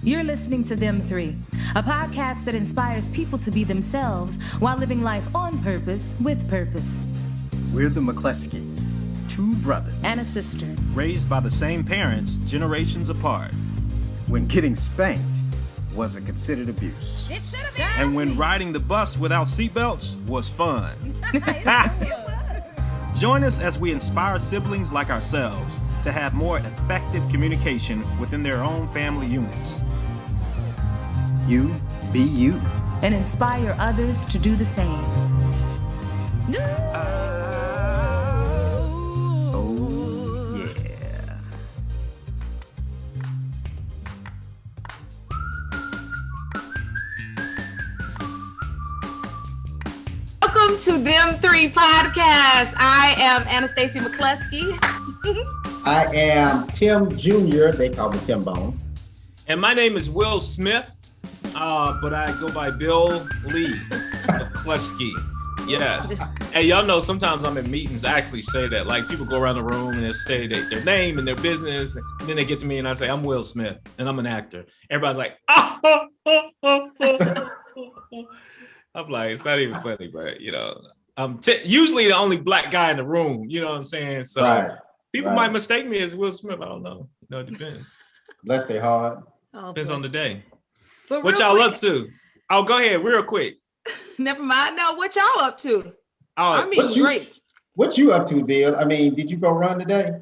You're listening to Them Three, a podcast that inspires people to be themselves while living life on purpose with purpose. We're the McCleskeys, two brothers. And a sister. Raised by the same parents, generations apart. When getting spanked wasn't considered abuse. It should have been. And when riding the bus without seatbelts was fun. Join us as we inspire siblings like ourselves to have more effective communication within their own family units. You be you. And inspire others to do the same. Oh, yeah. Welcome to Them Three Podcast. I am Stacy McCleskey. I am Tim Jr. They call me Tim Bone. And my name is Will Smith, but I go by Bill Lee McCleskey. Yes. Hey, y'all know sometimes I'm in meetings, I actually say that. Like, people go around the room and they say their name and their business, and then they get to me and I say, I'm Will Smith, and I'm an actor. Everybody's like, oh. I'm like, it's not even funny, but, you know, I'm usually the only black guy in the room, you know what I'm saying? So people might mistake me as Will Smith. I don't know. You know, it depends. Bless their heart. Depends on the day. But what y'all up to? Oh, go ahead, real quick. Never mind. No, what y'all up to? Oh, I mean, great. What you up to, Bill? I mean, did you go run today?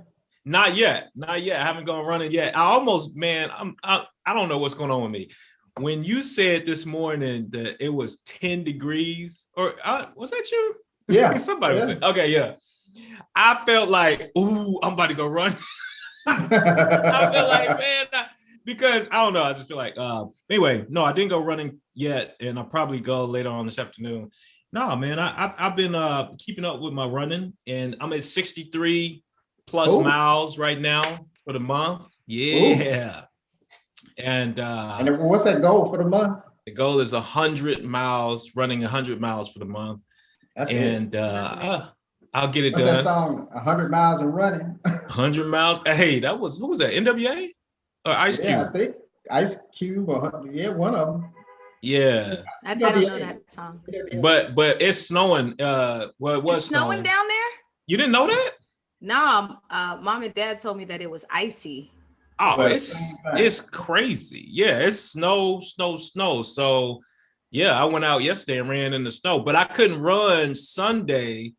Not yet. I haven't gone running yet. I don't know what's going on with me. When you said this morning that it was 10 degrees, or was that you? Yeah. Somebody said, okay, yeah. I felt like, ooh, I'm about to go run. I feel like, man, because I don't know. I just feel like, anyway, no, I didn't go running yet, and I'll probably go later on this afternoon. No, man, I've been keeping up with my running, and I'm at 63 plus miles right now for the month. Yeah. Ooh. And what's that goal for the month? The goal is 100 miles, running 100 miles for the month. That's and I'll get it What's done. That song, 100 miles and running. 100 miles. Hey, who was that? NWA or Ice Cube? I think Ice Cube or one of them. Yeah. I don't know that song. But it's snowing. Well, it was snowing down there. You didn't know that? No, mom and dad told me that it was icy. Oh, it's crazy. Yeah, it's snow. So yeah, I went out yesterday and ran in the snow, but I couldn't run Sunday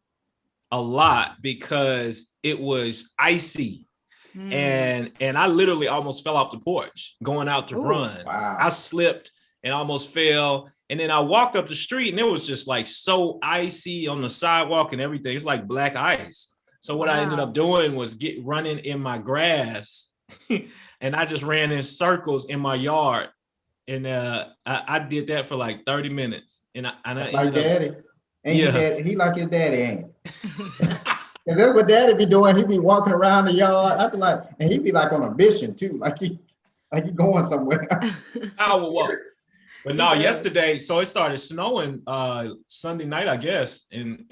a lot because it was icy. And I literally almost fell off the porch going out to run. Wow. I slipped and almost fell. And then I walked up the street and it was just like so icy on the sidewalk and everything. It's like black ice. So what I ended up doing was running in my grass. And I just ran in circles in my yard, and I did that for like 30 minutes. And I like daddy, and he like his daddy, ain't it? Cause that's what daddy be doing. He be walking around the yard. I be like, and he be like on a mission too, like he going somewhere. I will walk. But no, yesterday, so it started snowing Sunday night, I guess, and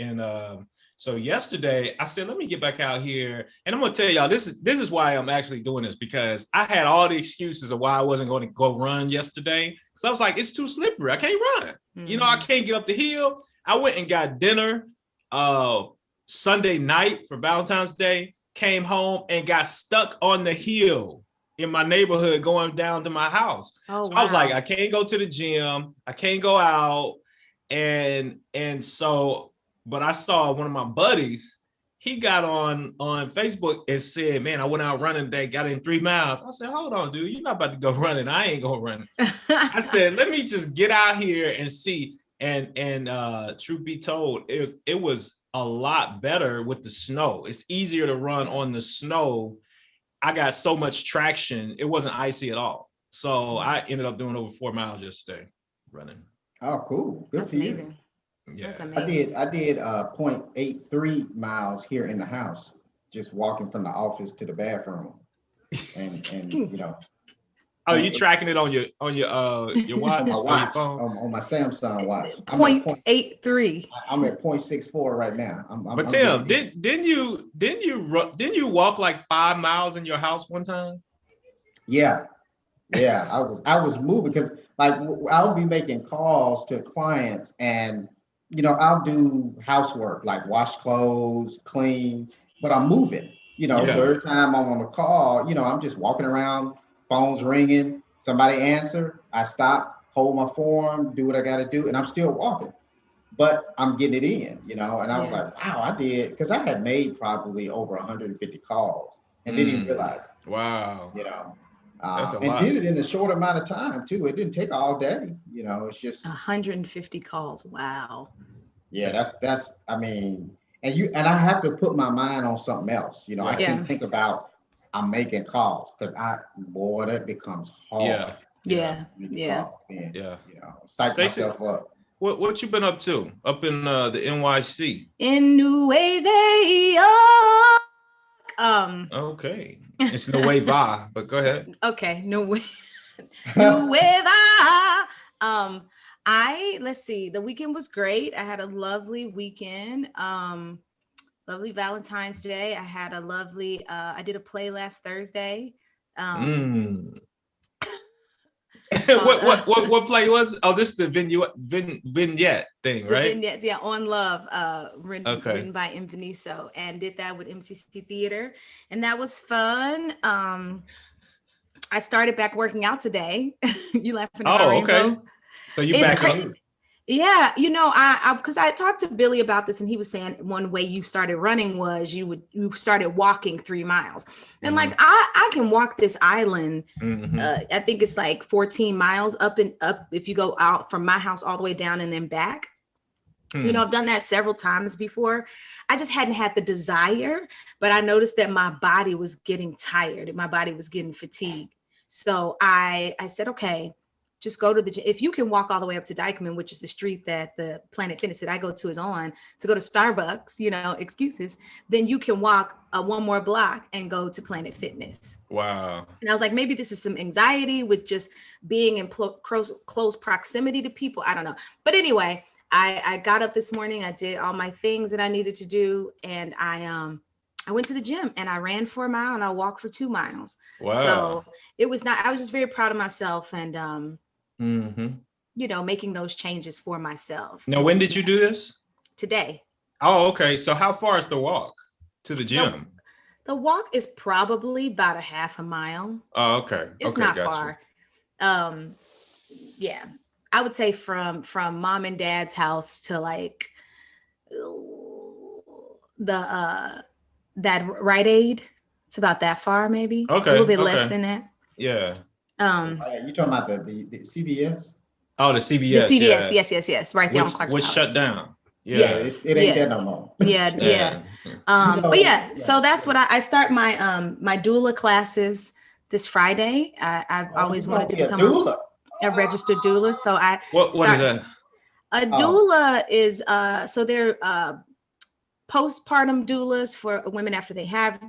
so yesterday, I said, let me get back out here. And I'm going to tell y'all, this is why I'm actually doing this, because I had all the excuses of why I wasn't going to go run yesterday. So I was like, it's too slippery. I can't run. Mm-hmm. You know, I can't get up the hill. I went and got dinner Sunday night for Valentine's Day, came home and got stuck on the hill in my neighborhood going down to my house. So I was like, I can't go to the gym. I can't go out. And so... But I saw one of my buddies, he got on Facebook and said, man, I went out running today, got in 3 miles. I said, hold on, dude, you're not about to go running. I ain't going running. I said, let me just get out here and see. And truth be told, it was a lot better with the snow. It's easier to run on the snow. I got so much traction. It wasn't icy at all. So I ended up doing over 4 miles yesterday running. Oh, cool. Good. That's amazing. Yeah, I did 0.83 miles here in the house, just walking from the office to the bathroom, and you know. Oh, you tracking it on your watch, my on watch, your phone? on my Samsung watch. 0.83. I'm at 0.64 right now. But Tim, didn't you walk like 5 miles in your house one time? Yeah, Yeah, I was moving because like I'll be making calls to clients and I'll do housework like wash clothes, clean, but I'm moving, so Yeah. every time I'm on a call, I'm just walking around, phone's ringing, somebody answer, I stop, hold my form, do what I got to do, and I'm still walking. But I'm getting it in, and I was like, wow, I did, because I had made probably over 150 calls and didn't even realize it, Wow. That's a and lot. did it in a short amount of time too. It didn't take all day, it's just 150 calls. Wow. yeah, that's I mean, and I have to put my mind on something else. I can't think about I'm making calls because boy, that becomes hard. Yeah. Calls, and, Yeah. psych Stacey, myself up. what you been up to up in the NYC? In Nueva York. Okay. It's Nueva, but go ahead. Okay, Nueva. Let's see, the weekend was great. I had a lovely weekend. Lovely Valentine's Day. I had a lovely I did a play last Thursday. What play was? Oh, this is the vignette thing, right? Vignettes, yeah, On Love, written by M. Veniso, and did that with MCC Theater, and that was fun. I started back working out today. You laughing at my rainbow? So you back up? Yeah, I because I talked to Billy about this, and he was saying one way you started running was you started walking 3 miles, and like I can walk this island. I think it's like 14 miles up if you go out from my house all the way down and then back. I've done that several times before. I just hadn't had the desire, but I noticed that my body was getting tired and my body was getting fatigued. So I said, okay, just go to the gym. If you can walk all the way up to Dykeman, which is the street that the Planet Fitness that I go to is on, to go to Starbucks, excuses, then you can walk one more block and go to Planet Fitness. Wow. And I was like, maybe this is some anxiety with just being in close proximity to people. I don't know. But anyway, I got up this morning. I did all my things that I needed to do. And I went to the gym and I ran for a mile and I walked for 2 miles. Wow. So I was just very proud of myself and, making those changes for myself. Now, when did you do this? Today. Oh, okay. So how far is the walk to the gym? The walk is probably about a half a mile. Oh, okay. It's not far. Yeah. I would say from mom and dad's house to like that Rite Aid. It's about that far, maybe. Okay. A little bit less than that. Yeah. You talking about the CVS? Oh, the CVS. The CVS, yes. Right there on Clark's Which shut down. Yeah. Yes. It ain't there no more. Yeah. But yeah, so that's what I start my doula classes this Friday. I've always wanted to become a registered doula. So what is that? A doula is so they're postpartum doulas for women after they have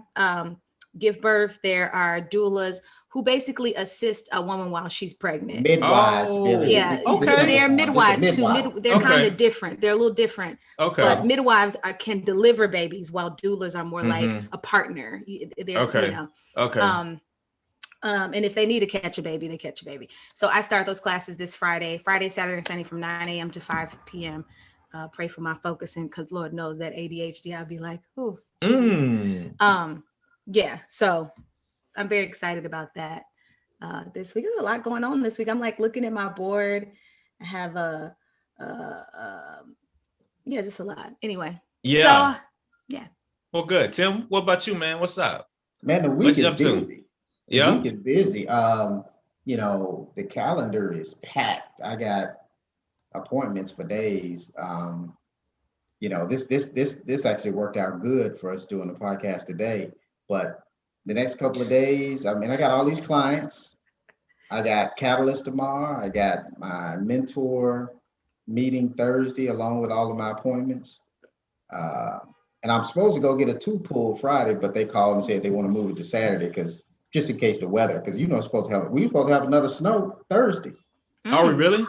give birth. There are doulas who basically assist a woman while she's pregnant. Midwives. Yeah. Okay. They're midwives too. They're kind of different. They're a little different. Okay. But midwives can deliver babies while doulas are more like a partner. They're, Okay. And if they need to catch a baby, they catch a baby. So I start those classes this Friday, Saturday, and Sunday from 9 a.m. to 5 p.m. Pray for my focusing because Lord knows that ADHD, I'll be like, oh. Yeah. So I'm very excited about that. This week there's a lot going on this week. I'm like looking at my board. I have just a lot. Anyway. Yeah. So, yeah. Well, good. Tim, what about you, man? What's up? Man, the week is busy. The week is busy. The calendar is packed. I got appointments for days. This actually worked out good for us doing the podcast today. But the next couple of days, I got all these clients. I got Catalyst tomorrow. I got my mentor meeting Thursday along with all of my appointments. And I'm supposed to go get a 2-pull Friday, but they called and said they want to move it to Saturday because just in case the weather, because we're supposed to have another snow Thursday. Are we really?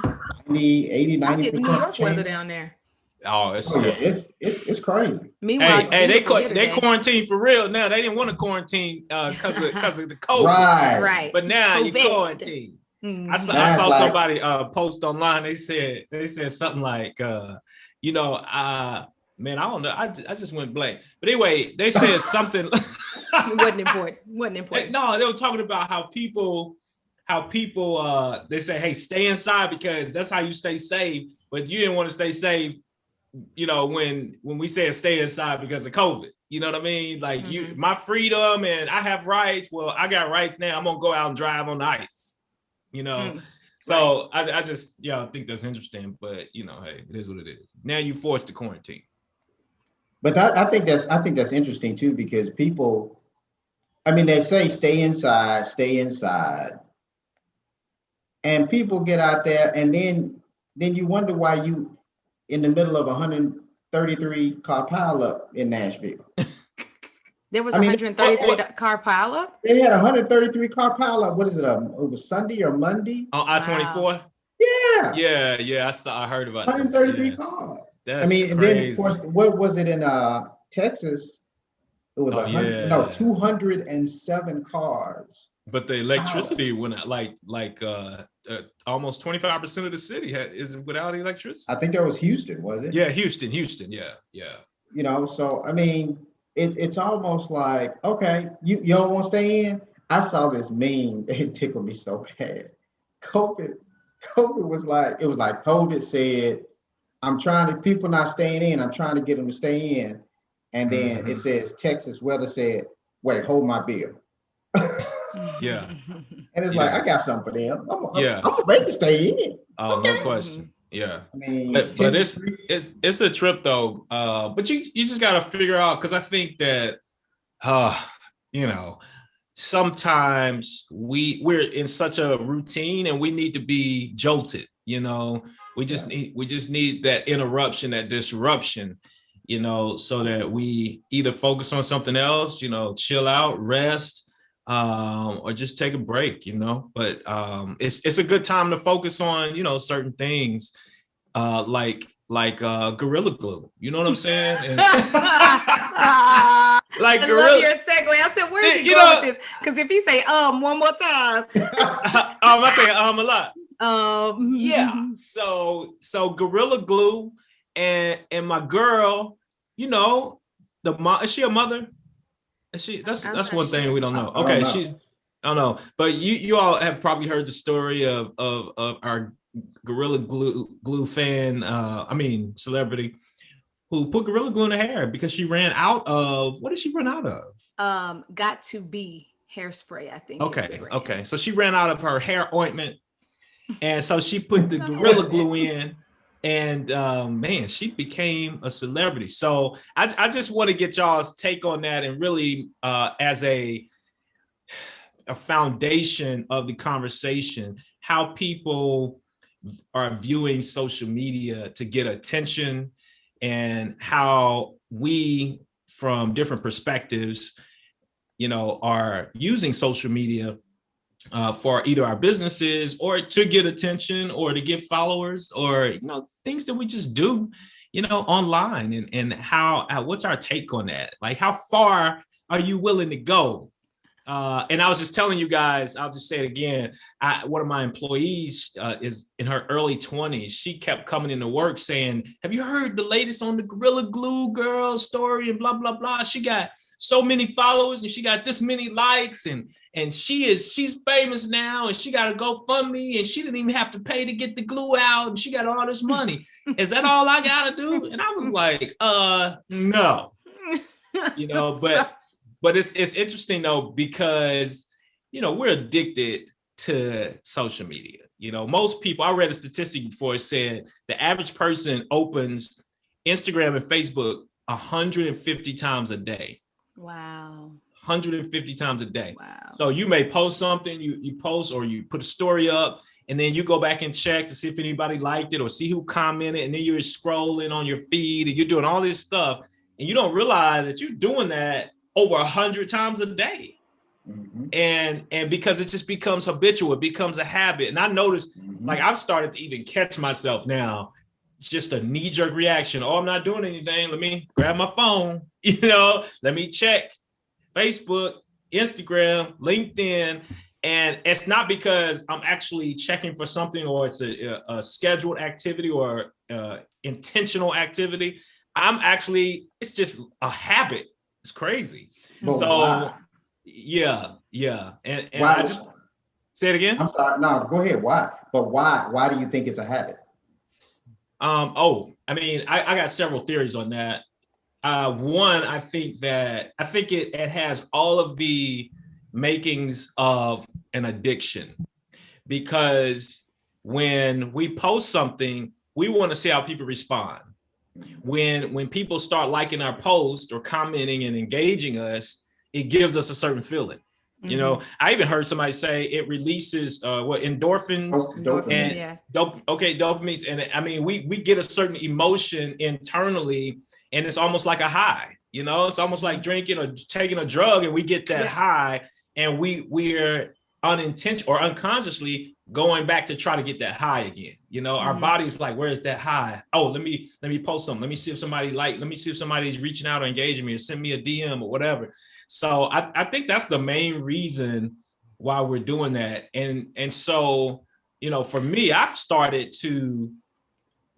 80, 90%. I get New York weather down there. Oh, Oh yeah, it's crazy. Meanwhile, it's they beautiful here they today. quarantined for real now. They didn't want to quarantine because of the COVID. Right. Right. But now you COVID. quarantine. Mhm. I saw That's like- somebody post online. They said something like, man, I don't know. I just went blank. But anyway, they said something. It wasn't important. No, they were talking about how people they say, hey, stay inside because that's how you stay safe. But you didn't want to stay safe, when we said stay inside because of COVID. You know what I mean? Like my freedom and I have rights. Well, I got rights now. I'm gonna go out and drive on the ice. So right. I just think that's interesting. But hey, it is what it is. Now you forced to quarantine. But I think that's interesting too, because people, I mean, they say stay inside, and people get out there, and then you wonder why you in the middle of 133 car pileup in Nashville. There was 133 car pileup. They had 133 car pileup. What is it? It was Sunday or Monday on I-24. Yeah. I heard about 133 cars. That's crazy. And then of course, what was it in Texas? It was 207 cars. But the electricity went out like almost 25% of the city is without electricity. I think that was Houston, was it? Yeah, Houston. Yeah. So I mean, it's almost like, okay, you don't want to stay in. I saw this meme. It tickled me so bad. COVID was like, COVID said, people not staying in. I'm trying to get them to stay in. And then it says Texas weather said, wait, hold my beer. Yeah. And it's like, I got something for them. I'm gonna make you stay in. Oh, okay. No question. Yeah. I mean, but it's a trip though. But you just gotta figure out, because I think that sometimes we're in such a routine and we need to be jolted. We just need that interruption, that disruption, so that we either focus on something else, chill out, rest, or just take a break, but it's a good time to focus on, certain things, like Gorilla Glue. You know what I'm saying? Like I love your segue. I said, where is he going with this? Because if he say one more time, I say a lot. Yeah. So Gorilla Glue and my girl, is she a mother? Is she? That's one thing we don't know. Okay, I don't know. But you all have probably heard the story of our Gorilla Glue fan, celebrity, who put Gorilla Glue in her hair because she ran out of, what did she run out of? Got to be hairspray, I think. Okay. So she ran out of her hair ointment. And so she put the Gorilla Glue in, and man, she became a celebrity. So I just want to get y'all's take on that, and really as a foundation of the conversation, how people are viewing social media to get attention, and how we, from different perspectives, are using social media for either our businesses or to get attention or to get followers, or things that we just do online, and how what's our take on that? Like, how far are you willing to go? And I was just telling you guys, I'll just say it again, one of my employees is in her early 20s. She kept coming into work saying, have you heard the latest on the Gorilla Glue girl story and blah blah blah? She got so many followers and she got this many likes, and she's famous now, and she got a GoFundMe, and she didn't even have to pay to get the glue out, and she got all this money. Is that all I gotta do? And I was like, no, but it's interesting though, because we're addicted to social media. Most people, I read a statistic before, it said the average person opens Instagram and Facebook 150 times a day. Wow. 150 times a day. Wow. So you may post something, you post, or you put a story up, and then you go back and check to see if anybody liked it or see who commented, and then you're scrolling on your feed and you're doing all this stuff, and you don't realize that you're doing that over 100 times a day. Mm-hmm. And because it just becomes habitual, it becomes a habit. And I noticed, like, I've started to even catch myself now just a knee-jerk reaction. Oh, I'm not doing anything. Let me grab my phone, let me check Facebook, Instagram, LinkedIn. And it's not because I'm actually checking for something or it's a scheduled activity or intentional activity. It's just a habit. It's crazy. But so why? yeah. And Why? I just say it again. I'm sorry. No, go ahead. Why? But why? Why do you think it's a habit? I got several theories on that. One, I think it has all of the makings of an addiction, because when we post something, we want to see how people respond. When people start liking our post or commenting and engaging us, it gives us a certain feeling. Mm-hmm. I even heard somebody say it releases endorphins Dopamine. dopamine. And we get a certain emotion internally, and it's almost like a high. It's almost like drinking or taking a drug, and we get that high, and we're unintentional or unconsciously going back to try to get that high again. Our body's like, where's that high? Oh, let me post something. Let me see if somebody's reaching out or engaging me or send me a DM or whatever. So I think that's the main reason why we're doing that. And so, for me, I've started to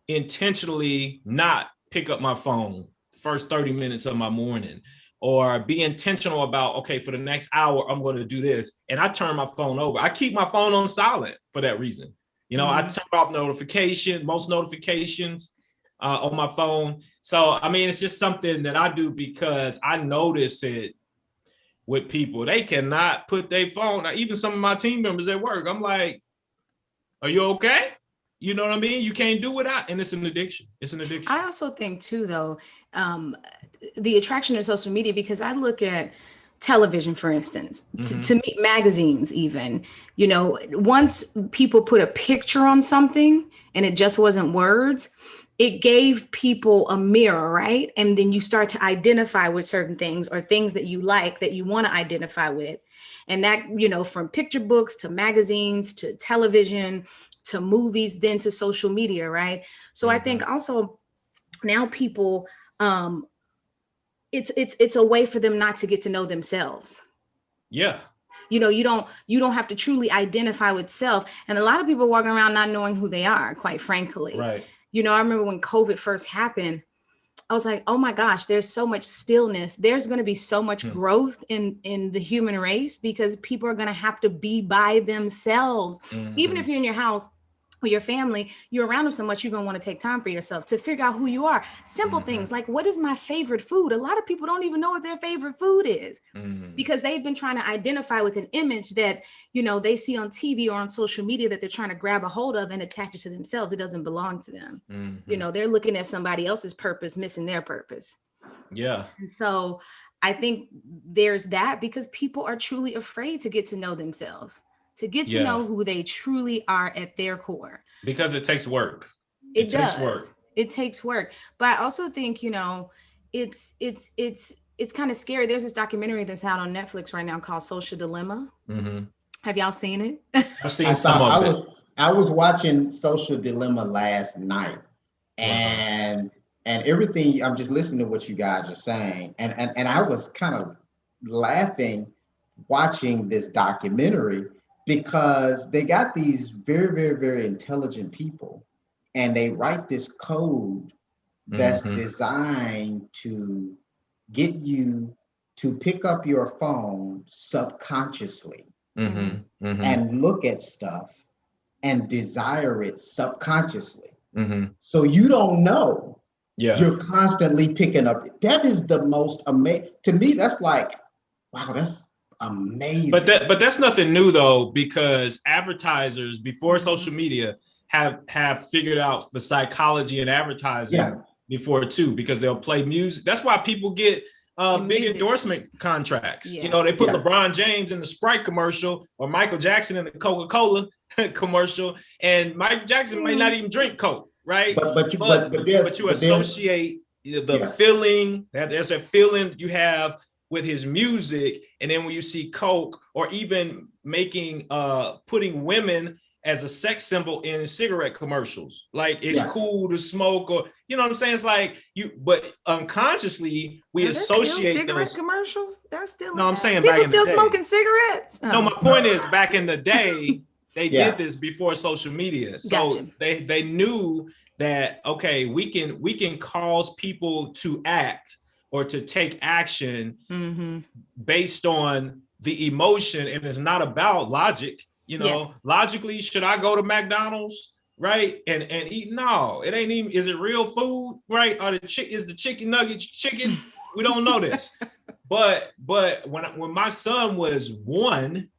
intentionally not pick up my phone the first 30 minutes of my morning, or be intentional about, okay, for the next hour, I'm going to do this. And I turn my phone over. I keep my phone on silent for that reason. I turn off most notifications on my phone. So, it's just something that I do because I notice it with people. They cannot put their phone. Now, even some of my team members at work, I'm like, are you okay? You know what I mean? You can't do without, and it's an addiction. I also think too, though, the attraction of social media, because I look at television, for instance, to me, magazines, even, once people put a picture on something and it just wasn't words, it gave people a mirror, right? And then you start to identify with certain things or things that you like, that you want to identify with. And that, from picture books to magazines to television to movies, then to social media, right? So I think also now people, it's a way for them not to get to know themselves. Yeah. You don't have to truly identify with self. And a lot of people walking around not knowing who they are, quite frankly. Right. I remember when COVID first happened, I was like, oh my gosh, there's so much stillness. There's going to be so much growth in the human race, because people are going to have to be by themselves. Even if you're in your house with your family, you're around them so much, you're going to want to take time for yourself to figure out who you are. Simple things like, what is my favorite food? A lot of people don't even know what their favorite food is, because they've been trying to identify with an image that, they see on TV or on social media that they're trying to grab a hold of and attach it to themselves. It doesn't belong to them. They're looking at somebody else's purpose, missing their purpose. Yeah. And so I think there's that, because people are truly afraid to get to know themselves, to get to know who they truly are at their core. Because it takes work. It takes work. But I also think, it's kind of scary. There's this documentary that's out on Netflix right now called Social Dilemma. Have y'all seen it? I've seen some of it. I was watching Social Dilemma last night, and everything, I'm just listening to what you guys are saying. And I was kind of laughing watching this documentary, because they got these very, very, very intelligent people, and they write this code that's designed to get you to pick up your phone subconsciously and look at stuff and desire it subconsciously. So you don't know. You're constantly picking up. That is the most amazing. To me, that's like, wow, that's amazing. But that's nothing new, though, because advertisers before social media have figured out the psychology in advertising before too, because they'll play music. That's why people get big endorsement contracts. They put LeBron James in the Sprite commercial or Michael Jackson in the Coca-Cola commercial, and Michael Jackson may not even drink Coke, right? But you associate the feeling, that there's a feeling you have with his music. And then when you see Coke, or even putting women as a sex symbol in cigarette commercials. Like it's Yeah. cool to smoke, or you know what I'm saying? It's like but unconsciously we Are there associate still cigarette those. commercials. That's still No, I'm saying people back in the still day. smoking cigarettes. No, my point is back in the day, they Yeah. did this before social media. So Gotcha. they knew that, okay, we can cause people to act or to take action based on the emotion, and it's not about logic. Logically, should I go to McDonald's, right, and eat? No, it ain't even. Is it real food, right? Or is the chicken nuggets chicken? We don't know this. But when my son was 1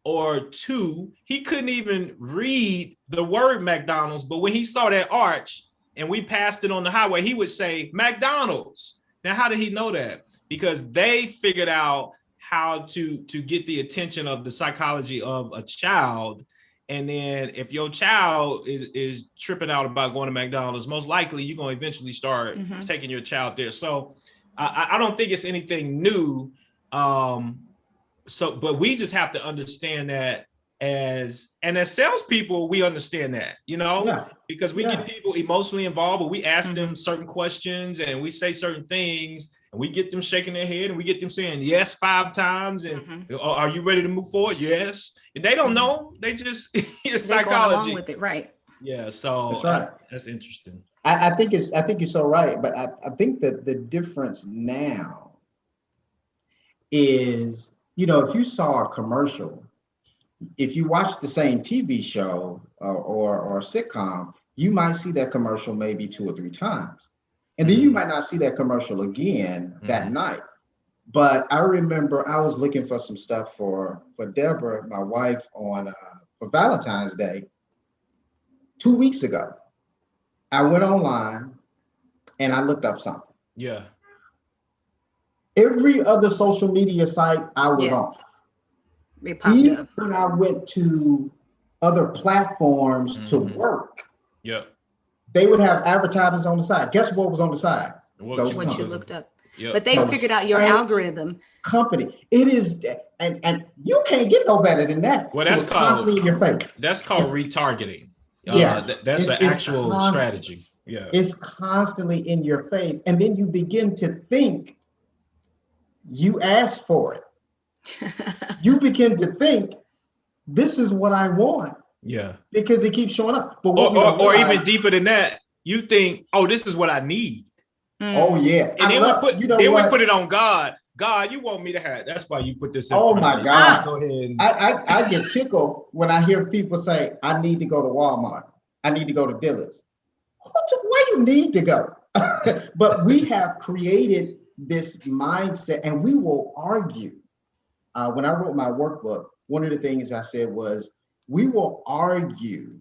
or 2, he couldn't even read the word McDonald's. But when he saw that arch and we passed it on the highway, he would say McDonald's. Now, how did he know that? Because they figured out how to get the attention of the psychology of a child. And then if your child is tripping out about going to McDonald's, most likely you're going to eventually start taking your child there. So I don't think it's anything new. But we just have to understand that as salespeople, we understand that, because we get people emotionally involved, but we ask them certain questions and we say certain things and we get them shaking their head and we get them saying yes 5 times. And are you ready to move forward? Yes. And they don't know. They just, it's psychology. Along with it, right? Yeah. So That's right. That's interesting. I think you're so right, but I think that the difference now is, if you saw a commercial, if you watch the same TV show or sitcom, you might see that commercial maybe 2 or 3 times, and then you might not see that commercial again that night. But I remember I was looking for some stuff for Deborah, my wife, for Valentine's Day 2 weeks ago. I went online and I looked up something. Yeah. Every other social media site I was on. They popped Even up. when I went to other platforms to work, they would have advertisements on the side. Guess what was on the side? What you looked up. Yep. But they figured out your algorithm. Company. It is, and you can't get no better than that. Well, so that's constantly in your face. That's called retargeting. That's an actual strategy. Yeah. It's constantly in your face. And then you begin to think you asked for it. You begin to think, this is what I want. Yeah. Because it keeps showing up. But or even deeper than that, you think, oh, this is what I need. Oh yeah. And we put it on God. God, you want me to have, that's why you put this in. Oh my God. Go ahead. I get tickled when I hear people say, I need to go to Walmart. I need to go to Dillard's. Where you need to go? But we have created this mindset, and we will argue. When I wrote my workbook, one of the things I said was, we will argue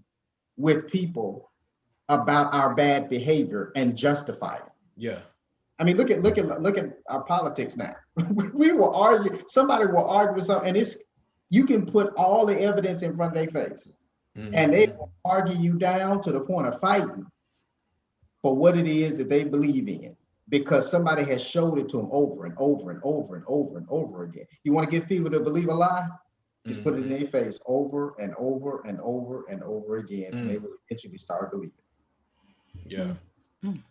with people about our bad behavior and justify it. Yeah. I mean, look at our politics now. We will argue. Somebody will argue with something, and you can put all the evidence in front of their face, and they will argue you down to the point of fighting for what it is that they believe in, because somebody has showed it to them over and over and over and over and over again. You want to get people to believe a lie? Just put it in their face over and over and over and over again, and they will eventually start believing. Yeah.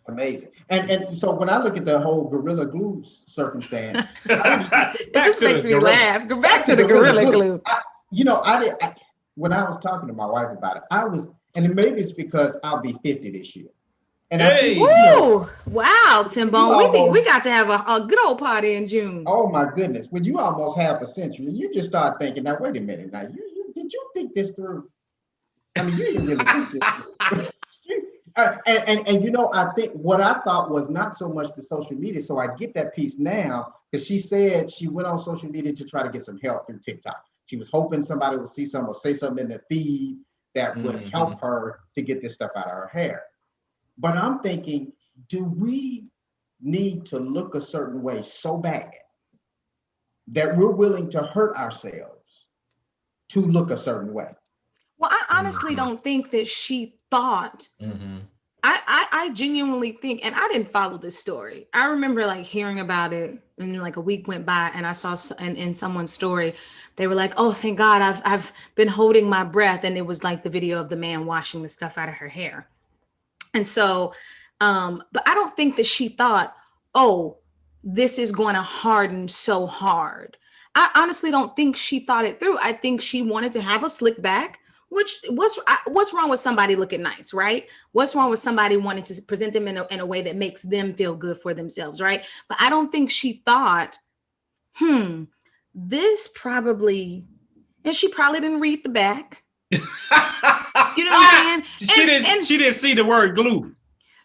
Amazing. And so when I look at the whole Gorilla Glue circumstance, it just makes me laugh. Go back to the Gorilla Glue. When I was talking to my wife about it, and maybe it's because I'll be 50 this year. And hey, woo! Wow, Timbone, we got to have a good old party in June. Oh my goodness! When you almost half a century, you just start thinking, now wait a minute, now did you think this through? I mean, you didn't really think this through. And I think what I thought was not so much the social media. So I get that piece now, because she said she went on social media to try to get some help through TikTok. She was hoping somebody would see something or say something in the feed that would help her to get this stuff out of her hair. But I'm thinking, do we need to look a certain way so bad that we're willing to hurt ourselves to look a certain way? Well, I honestly don't think that she thought I genuinely think, and I didn't follow this story. I remember like hearing about it, and like a week went by, and I saw in someone's story, they were like, "Oh, thank God, I've been holding my breath," and it was like the video of the man washing the stuff out of her hair. And so, but I don't think that she thought, "Oh, this is going to harden so hard." I honestly don't think she thought it through. I think she wanted to have a slick back. Which what's wrong with somebody looking nice, right? What's wrong with somebody wanting to present them in a way that makes them feel good for themselves, right? But I don't think she thought, this probably, and she probably didn't read the back. You know what I'm saying? She didn't see the word glue.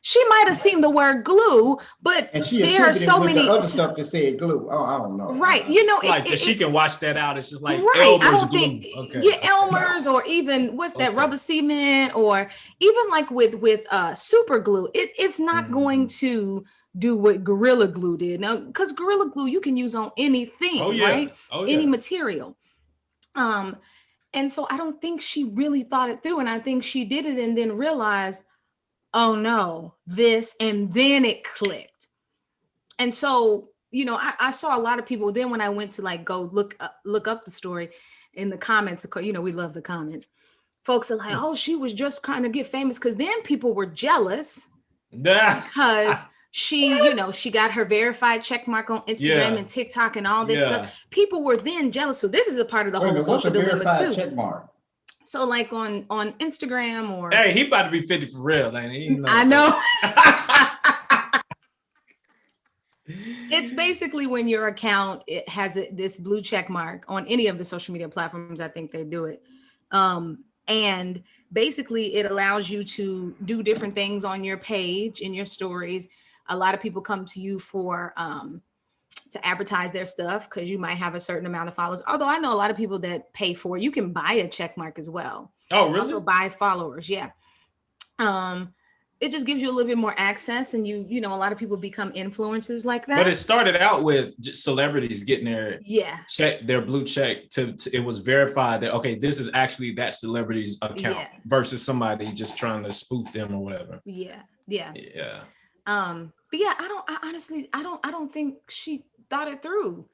She might have seen the word glue, but there are so many other stuff that said glue. Oh, I don't know. Right. You know, like she can wash that out. It's just like right. Elmer's I don't glue. think Okay. Elmer's or even what's that rubber cement, or even like with super glue. It's not going to do what Gorilla Glue did. Now, because Gorilla Glue you can use on anything, right? Any material. And so I don't think she really thought it through. And I think she did it and then realized, oh no, this, and then it clicked. And so, you know, I saw a lot of people then when I went to like go look up the story in the comments, of course, you know, we love the comments. Folks are like, oh, she was just trying to get famous, because then people were jealous because she, you know, she got her verified check mark on Instagram and TikTok and all this stuff. People were then jealous. So this is a part of the whole social dilemma too. Check mark? So like on Instagram or hey, he about to be 50 for real, ain't he? I know. It's basically when your account it has this blue check mark on any of the social media platforms. I think they do it. And basically it allows you to do different things on your page, in your stories. A lot of people come to you for to advertise their stuff because you might have a certain amount of followers. Although I know a lot of people that pay for it. You can buy a check mark as well. Oh, really? Also buy followers. Yeah. It just gives you a little bit more access, and you know, a lot of people become influencers like that. But it started out with just celebrities getting their check, their blue check to it was verified that, okay, this is actually that celebrity's account versus somebody just trying to spoof them or whatever. Yeah. But yeah, I don't think she thought it through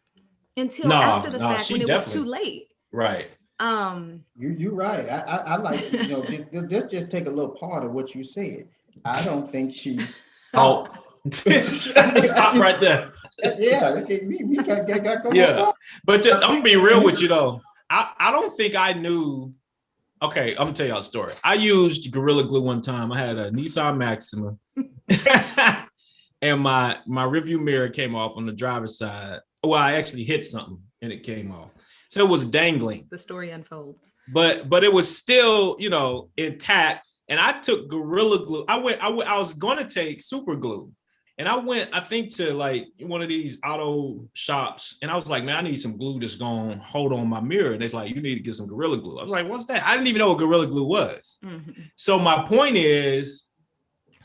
until after the fact when it was too late. Right. You're right. I like, you know, just take a little part of what you said. I don't think she. Stop right there. Yeah, we got going. Yeah, but I'm gonna be real with you though. I don't think I knew. Okay, I'm gonna tell y'all a story. I used Gorilla Glue one time. I had a Nissan Maxima, and my rearview mirror came off on the driver's side. Well, I actually hit something and it came off. So it was dangling. The story unfolds. But it was still, you know, intact. And I took Gorilla Glue. I was going to take super glue. And I went, I think, to like one of these auto shops. And I was like, man, I need some glue that's going to hold on my mirror. And it's like, you need to get some Gorilla Glue. I was like, what's that? I didn't even know what Gorilla Glue was. Mm-hmm. So my point is,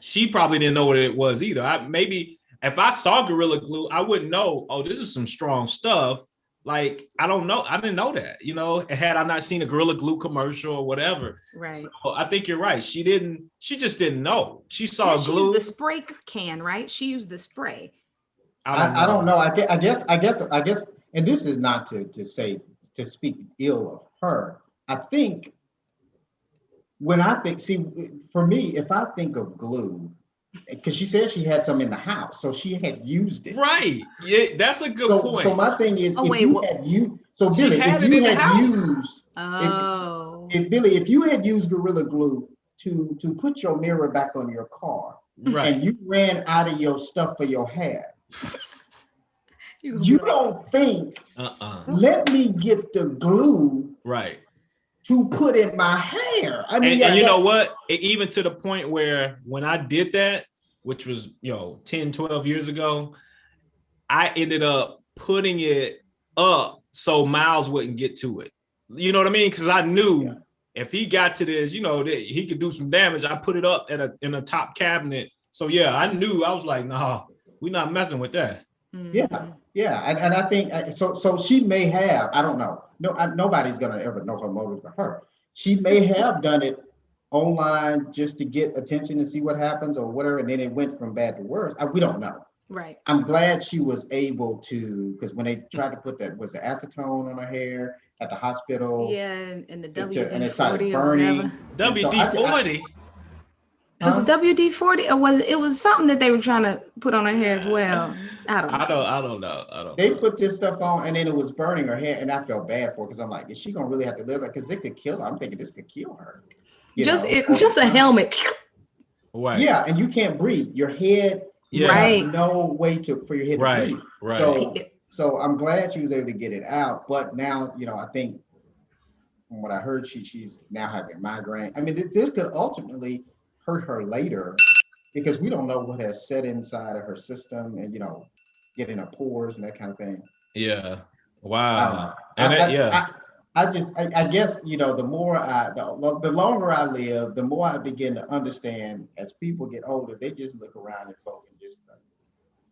she probably didn't know what it was either. Maybe if I saw Gorilla Glue, I wouldn't know, oh, this is some strong stuff. Like, I don't know. I didn't know that, you know, had I not seen a Gorilla Glue commercial or whatever. Right. So I think you're right. She just didn't know. She saw glue. She used the spray can, right? She used the spray. I don't know. I guess, and this is not to speak ill of her. I think for me, if I think of glue, because she said she had some in the house, so she had used it. Right. Yeah, that's a good point. So my thing is, Billy, if you had used Gorilla Glue to put your mirror back on your car, right, and you ran out of your stuff for your hair, you don't think, let me get the glue, right, to put in my hair. I mean, and you know what? Even to the point where when I did that, which was, 10, 12 years ago, I ended up putting it up so Miles wouldn't get to it. You know what I mean? Because I knew if he got to this, that he could do some damage. I put it up in a top cabinet. So yeah, I knew. I was like, nah, we're not messing with that. Yeah, and I think so. She may have. I don't know. No, nobody's gonna ever know her motive for her. She may have done it online just to get attention and see what happens or whatever, and then it went from bad to worse. We don't know. Right. I'm glad she was able to, because when they tried to put that, was it acetone on her hair at the hospital? Yeah, and the And it WD-40 started or burning. whatever. WD-40. Was it WD-40 or was it was something that they were trying to put on her hair as well? I don't know. They put this stuff on and then it was burning her hair, and I felt bad for her because I'm like, is she gonna really have to live? Because it could kill her. I'm thinking this could kill her. Just a helmet. Right. Yeah, and you can't breathe. Your head, Yeah. Right. no way for your head to breathe. Right. So I'm glad she was able to get it out. But now, I think from what I heard, she's now having migraine. I mean, this could ultimately hurt her later because we don't know what has set inside of her system and, get in her pores and that kind of thing. Yeah. Wow. I guess, the longer I live, the more I begin to understand as people get older, they just look around at folk and just like,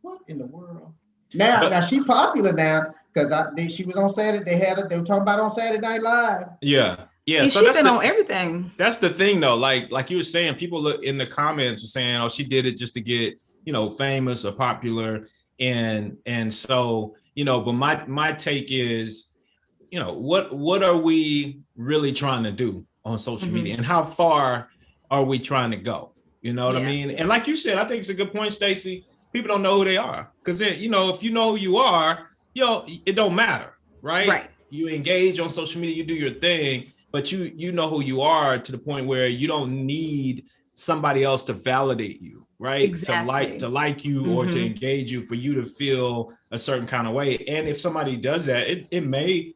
what in the world? Now she's popular now because she was on Saturday. They were talking about on Saturday Night Live. Yeah. Yeah. And she's been on everything. That's the thing though. Like you were saying, people look in the comments were saying, oh, she did it just to get, famous or popular. And so, but my take is, what are we really trying to do on social media and how far are we trying to go? You know what I mean? And like you said, I think it's a good point, Stacy. People don't know who they are because if you know who you are, it don't matter, right? Right. You engage on social media, you do your thing, but you know who you are to the point where you don't need somebody else to validate you, right? Exactly. To like you or to engage you for you to feel a certain kind of way. And if somebody does that, it may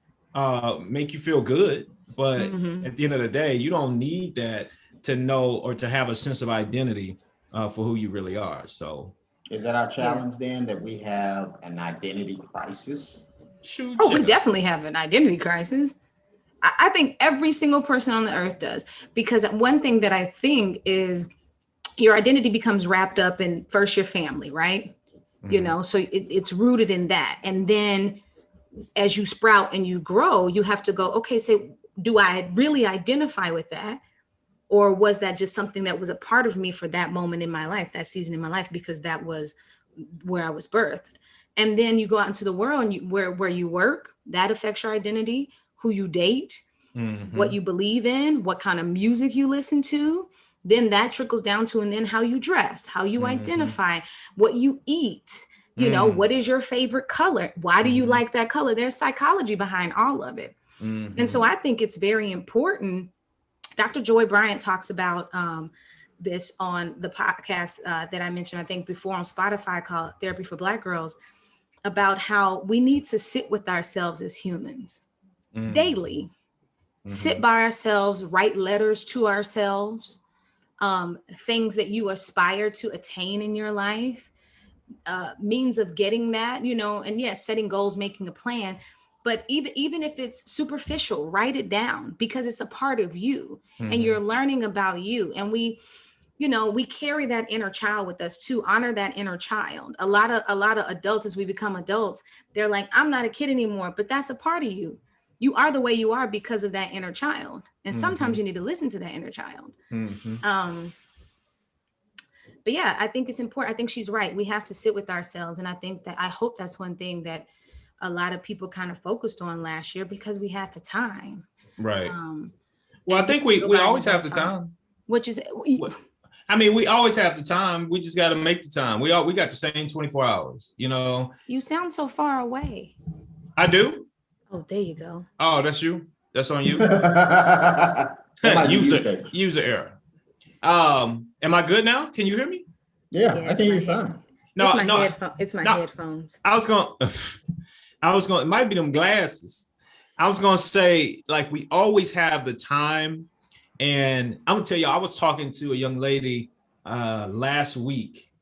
make you feel good, but at the end of the day, you don't need that to know or to have a sense of identity for who you really are. So is that our challenge then, that we have an identity crisis? Shoot, we definitely have an identity crisis. I think every single person on the earth does, because one thing that I think is your identity becomes wrapped up in first your family, right? So it's rooted in that. And then as you sprout and you grow, you have to go, okay, so do I really identify with that? Or was that just something that was a part of me for that moment in my life, that season in my life, because that was where I was birthed? And then you go out into the world and where you work, that affects your identity, who you date, what you believe in, what kind of music you listen to. Then that trickles down to, and then how you dress, how you identify, what you eat, what is your favorite color? Why do you like that color? There's psychology behind all of it. And so I think it's very important. Dr. Joy Bryant talks about this on the podcast that I mentioned, I think before on Spotify, called Therapy for Black Girls, about how we need to sit with ourselves as humans daily, sit by ourselves, write letters to ourselves, things that you aspire to attain in your life, means of getting that, and yes, setting goals, making a plan. But even if it's superficial, write it down, because it's a part of you and you're learning about you. And we carry that inner child with us too. Honor that inner child. A lot of adults, as we become adults, they're like, I'm not a kid anymore, but that's a part of you. You are the way you are because of that inner child. And sometimes you need to listen to that inner child. But yeah, I think it's important. I think she's right. We have to sit with ourselves. And I hope that's one thing that a lot of people kind of focused on last year, because we had the time. Right. Well, I think we always have the time. Which is, I mean, we always have the time. We just got to make the time. We got the same 24 hours, You sound so far away. I do? Oh, there you go. Oh, that's you? That's on you? User error. Am I good now? Can you hear me? Yeah, I think you're fine. It's my headphones. I was going, it might be them glasses. I was going to say, like, we always have the time. And I'm going to tell you, I was talking to a young lady last week,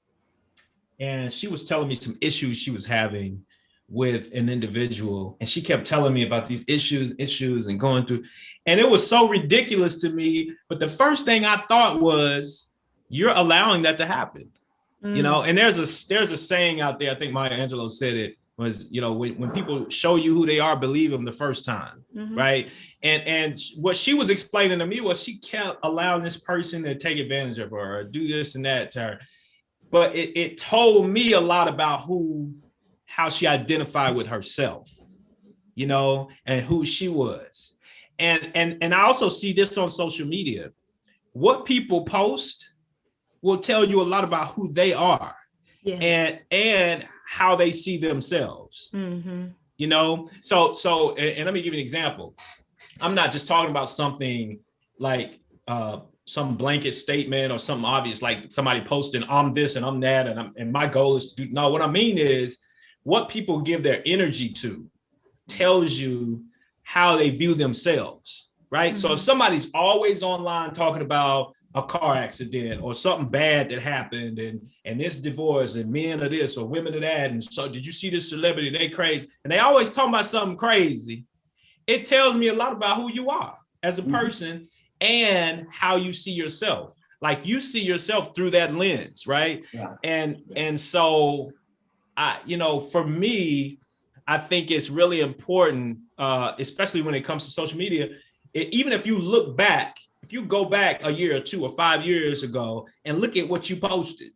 and she was telling me some issues she was having with an individual. And she kept telling me about these issues and going through. And it was so ridiculous to me. But the first thing I thought was, you're allowing that to happen. And there's a saying out there, I think Maya Angelou said it, was, when people show you who they are, believe them the first time, right? And what she was explaining to me was she kept allowing this person to take advantage of her or do this and that to her. But it told me a lot about how she identified with herself, and who she was. And I also see this on social media. What people post will tell you a lot about who they are, and how they see themselves. So and let me give you an example. I'm not just talking about something like some blanket statement or something obvious, like somebody posting, I'm this and I'm that, and my goal is to do. No, what I mean is what people give their energy to tells you how they view themselves, right? So if somebody's always online talking about a car accident or something bad that happened and this divorce and men are this or women are that, and so did you see this celebrity, they crazy, and they always talking about something crazy, it tells me a lot about who you are as a person and how you see yourself. Like you see yourself through that lens, right? And so for me, I think it's really important, especially when it comes to social media. Even if you look back, if you go back a year or 2 or 5 years ago and look at what you posted,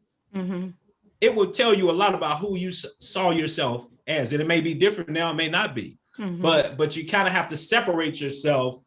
it will tell you a lot about who you saw yourself as. And it may be different now, it may not be, but you kind of have to separate yourself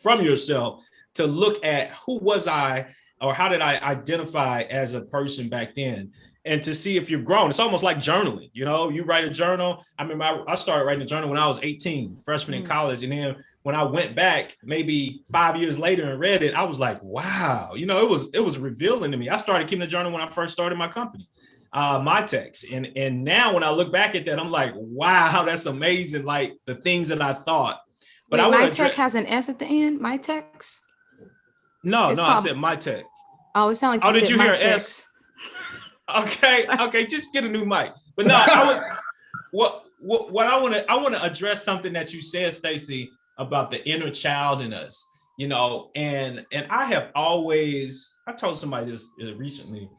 from yourself to look at who was I, or how did I identify as a person back then, and to see if you're grown. It's almost like journaling. You write a journal. I remember I started writing a journal when I was 18, freshman in college, and then when I went back maybe 5 years later and read it, I was like, wow, it was revealing to me. I started keeping a journal when I first started my company, my text. And now when I look back at that, I'm like, wow, that's amazing. Like the things that I thought. But my tech has an S at the end. My text. No, I said my tech. Oh, it sounded like did you hear S? Okay, just get a new mic. But no, I was what I want to address something that you said, Stacy, about the inner child in us, and I have always, I told somebody this recently,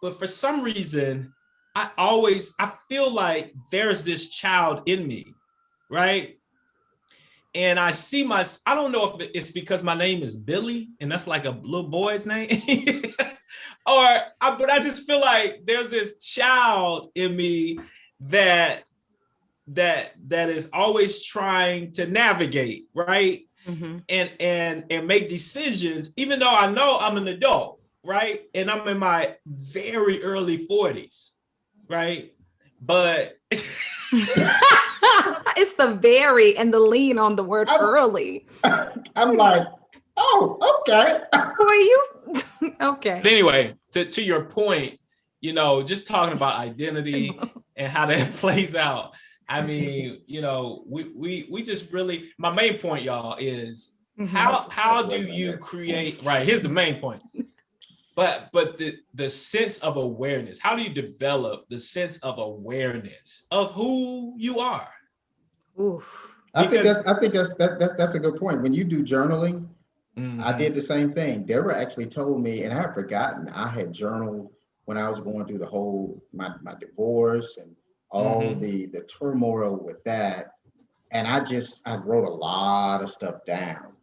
but for some reason, I feel like there's this child in me, right? And I see I don't know if it's because my name is Billy and that's like a little boy's name, but I just feel like there's this child in me that is always trying to navigate, right? And make decisions, even though I know I'm an adult, right? And I'm in my very early 40s, right? But it's the very and the lean on the word early. I'm like, oh, okay. Okay. But anyway, to your point, just talking about identity and how that plays out. I mean, we just really, my main point, y'all, is how do you create, right? Here's the main point. But the sense of awareness, how do you develop the sense of awareness of who you are? I think that's a good point. When you do journaling, I did the same thing. Deborah actually told me, and I had forgotten, I had journaled when I was going through the whole my divorce and all the turmoil with that. And I wrote a lot of stuff down.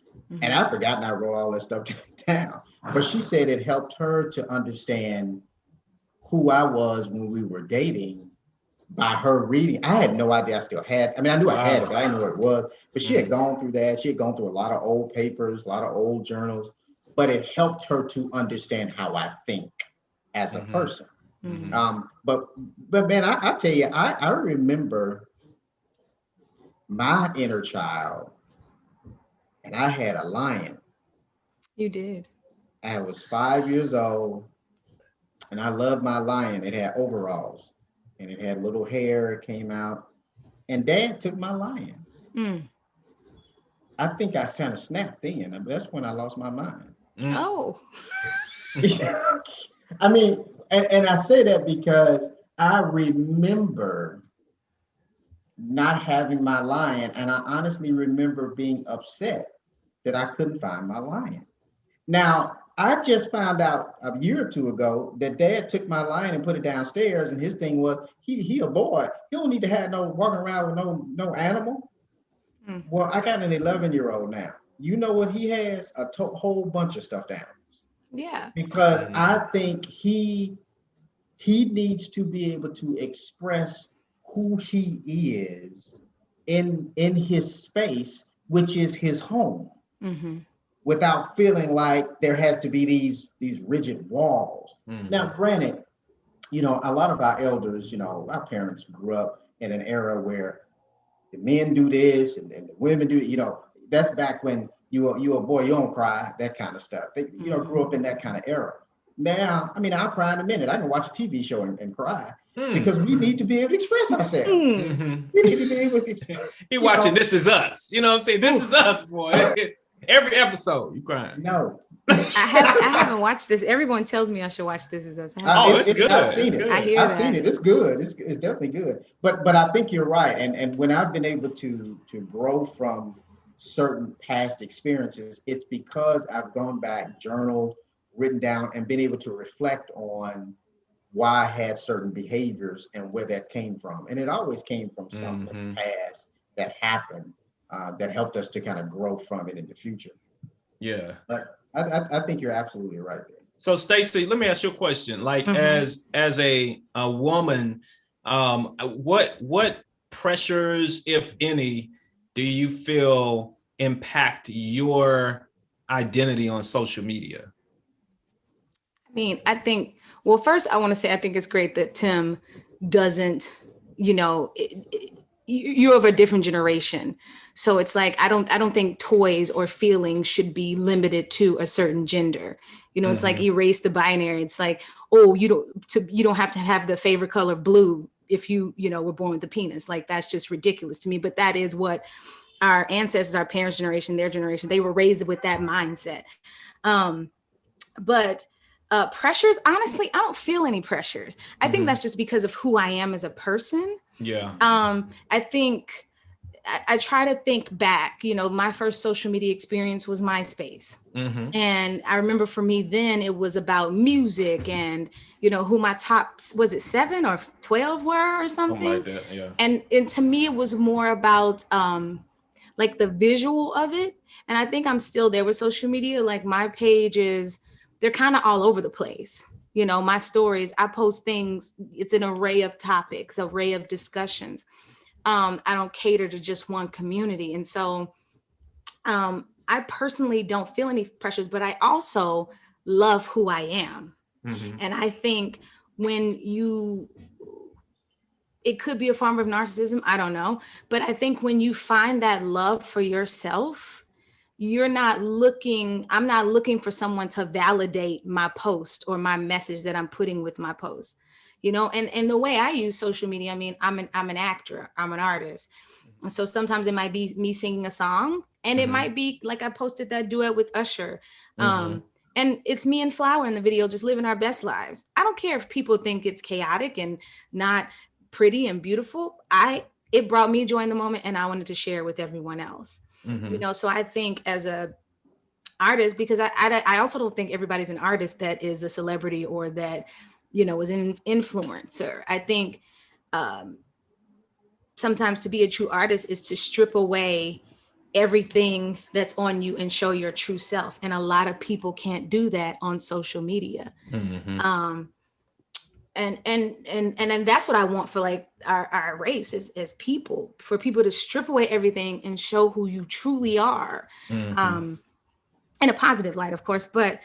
And I've forgotten I wrote all that stuff down. But she said it helped her to understand who I was when we were dating by her reading. I had no idea I still had. I mean, I knew I had it, but I didn't know what it was. But she had gone through that. She had gone through a lot of old papers, a lot of old journals. But it helped her to understand how I think as a person. But man, I tell you, I remember my inner child, and I had a lion. You did. I was 5 years old, and I loved my lion. It had overalls, and it had little hair. It came out, and Dad took my lion. I think I kind of snapped then. I mean, that's when I lost my mind. Oh. I mean, and I say that because I remember not having my lion, and I honestly remember being upset that I couldn't find my lion. Now, I just found out a year or two ago that Dad took my line and put it downstairs, and his thing was he a boy. He don't need to have no walking around with no animal. Mm. Well, I got an 11-year-old now. You know what he has? A whole bunch of stuffed animals. Yeah. Because I think he needs to be able to express who he is in his space, which is his home. Mm-hmm. Without feeling like there has to be these rigid walls. Mm-hmm. Now, granted, a lot of our elders, our parents grew up in an era where the men do this and the women do, that's back when you a boy, you don't cry, that kind of stuff. They, grew up in that kind of era. Now, I'll cry in a minute. I can watch a TV show and cry because we need to be able to express ourselves. Mm-hmm. We need to be able to express. You're watching This Is Us. You know what I'm saying? This is us, boy. Every episode, you crying. No. I haven't watched this. Everyone tells me I should watch This Is Us. It's good. I've seen it. I've seen it. It's good. It's definitely good. But I think you're right. And when I've been able to grow from certain past experiences, it's because I've gone back, journaled, written down, and been able to reflect on why I had certain behaviors and where that came from. And it always came from something past that happened. That helped us to kind of grow from it in the future. Yeah. But I think you're absolutely right there. So Stacy, let me ask you a question. Like as a woman, what pressures, if any, do you feel impact your identity on social media? I think, well, first I want to say, I think it's great that Tim doesn't, you're of a different generation. So it's like, I don't think toys or feelings should be limited to a certain gender. It's like erase the binary. It's like, oh, you don't have to have the favorite color blue if you were born with a penis. Like, that's just ridiculous to me. But that is what our ancestors, our parents' generation, their generation, they were raised with that mindset. But pressures, honestly, I don't feel any pressures. I think that's just because of who I am as a person. Yeah. I think I try to think back, my first social media experience was MySpace. And I remember for me then it was about music and, who my top, was it 7 or 12 were or something? Like that, yeah. And to me, it was more about like the visual of it. And I think I'm still there with social media. Like, my pages, they're kind of all over the place. My stories, I post things, it's an array of topics, array of discussions. I don't cater to just one community. And so I personally don't feel any pressures, but I also love who I am. And I think it could be a form of narcissism, I don't know. But I think when you find that love for yourself, I'm not looking for someone to validate my post or my message that I'm putting with my post, and the way I use social media, I'm an actor, I'm an artist. And so sometimes it might be me singing a song, and it might be like I posted that duet with Usher. And it's me and Flower in the video, just living our best lives. I don't care if people think it's chaotic and not pretty and beautiful. It brought me joy in the moment, and I wanted to share with everyone else. So I think as a artist, because I also don't think everybody's an artist that is a celebrity or that, is an influencer. I think sometimes to be a true artist is to strip away everything that's on you and show your true self. And a lot of people can't do that on social media. And that's what I want for like our race as people, for people to strip away everything and show who you truly are, in a positive light, of course. But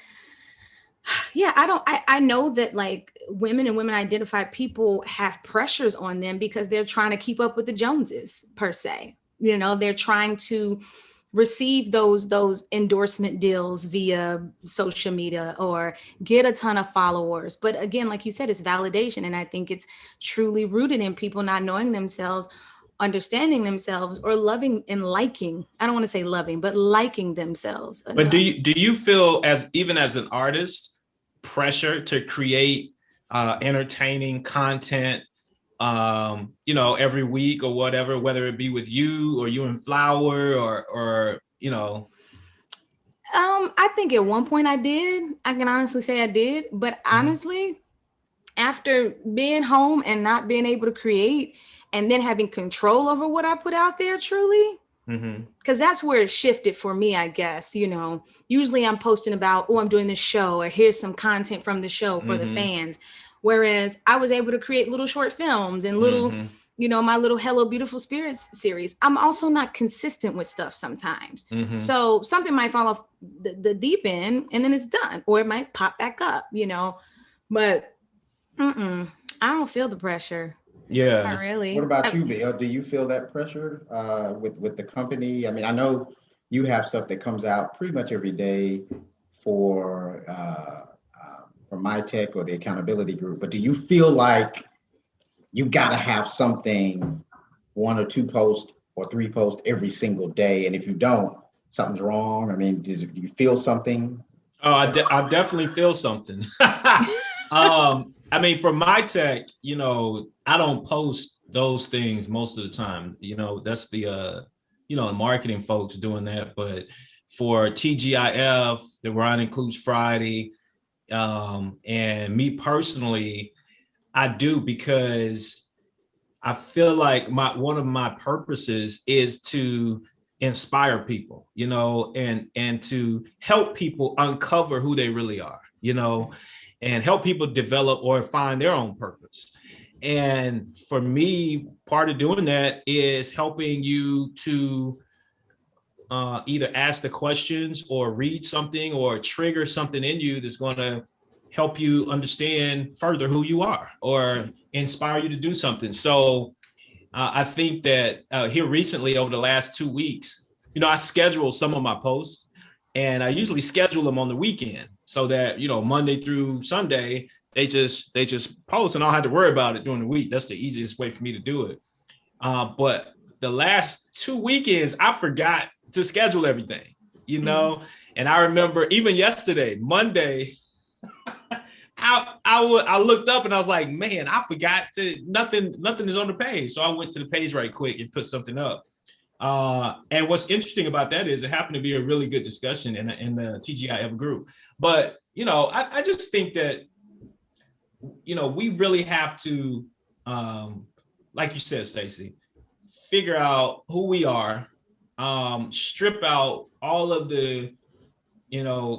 yeah, I know that like women and women identified people have pressures on them because they're trying to keep up with the Joneses per se. They're trying to receive those endorsement deals via social media or get a ton of followers. But again, like you said, it's validation. And I think it's truly rooted in people not knowing themselves, understanding themselves, or loving and liking. I don't want to say loving, but liking themselves enough. But do you feel, even as an artist, pressure to create entertaining content every week or whatever, whether it be with you or you and Flower or I think at one point I did. I can honestly say I did. But honestly, after being home and not being able to create and then having control over what I put out there truly, because that's where it shifted for me, I guess. Usually I'm posting about, I'm doing this show, or here's some content from the show for the fans. Whereas I was able to create little short films and little, my little Hello Beautiful Spirits series. I'm also not consistent with stuff sometimes. So something might fall off the deep end and then it's done, or it might pop back up, but I don't feel the pressure. Yeah. Not really. What about you, Bill? Do you feel that pressure with the company? I mean, I know you have stuff that comes out pretty much every day for My Tech or the accountability group, but do you feel like you got to have something, 1 or 2 posts or 3 posts every single day? And if you don't, something's wrong? I mean, do you feel something? Oh, I definitely feel something. I mean, for My Tech, I don't post those things most of the time. That's the, marketing folks doing that. But for TGIF, the Ryan Includes Friday, and me personally, I do, because I feel like one of my purposes is to inspire people, and to help people uncover who they really are, and help people develop or find their own purpose. And for me, part of doing that is helping you to either ask the questions or read something or trigger something in you that's going to help you understand further who you are or inspire you to do something. So I think that here recently, over the last 2 weeks, I schedule some of my posts, and I usually schedule them on the weekend so that, Monday through Sunday, they just post and I don't have to worry about it during the week. That's the easiest way for me to do it. But the last 2 weekends, I forgot to schedule everything, and I remember even yesterday, Monday, I looked up and I was like, man, I forgot nothing is on the page. So I went to the page right quick and put something up. And what's interesting about that is it happened to be a really good discussion in the TGIF group. But, I just think that, we really have to, like you said, Stacy, figure out who we are, strip out all of the,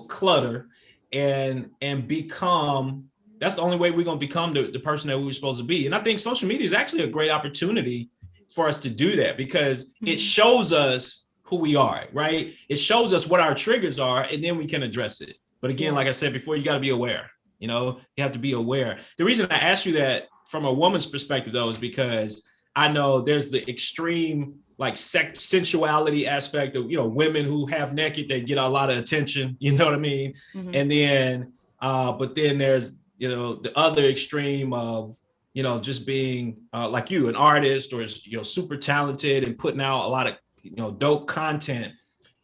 clutter, and become, that's the only way we're going to become the person that we were supposed to be. And I think social media is actually a great opportunity for us to do that, because it shows us who we are, right? It shows us what our triggers are, and then we can address it. But again, like I said before, you got to be aware, you have to be aware. The reason I asked you that from a woman's perspective, though, is because I know there's the extreme sensuality aspect of, women who have naked, they get a lot of attention, you know what I mean? And then, but then there's, the other extreme of, just being like you, an artist, or, super talented and putting out a lot of, dope content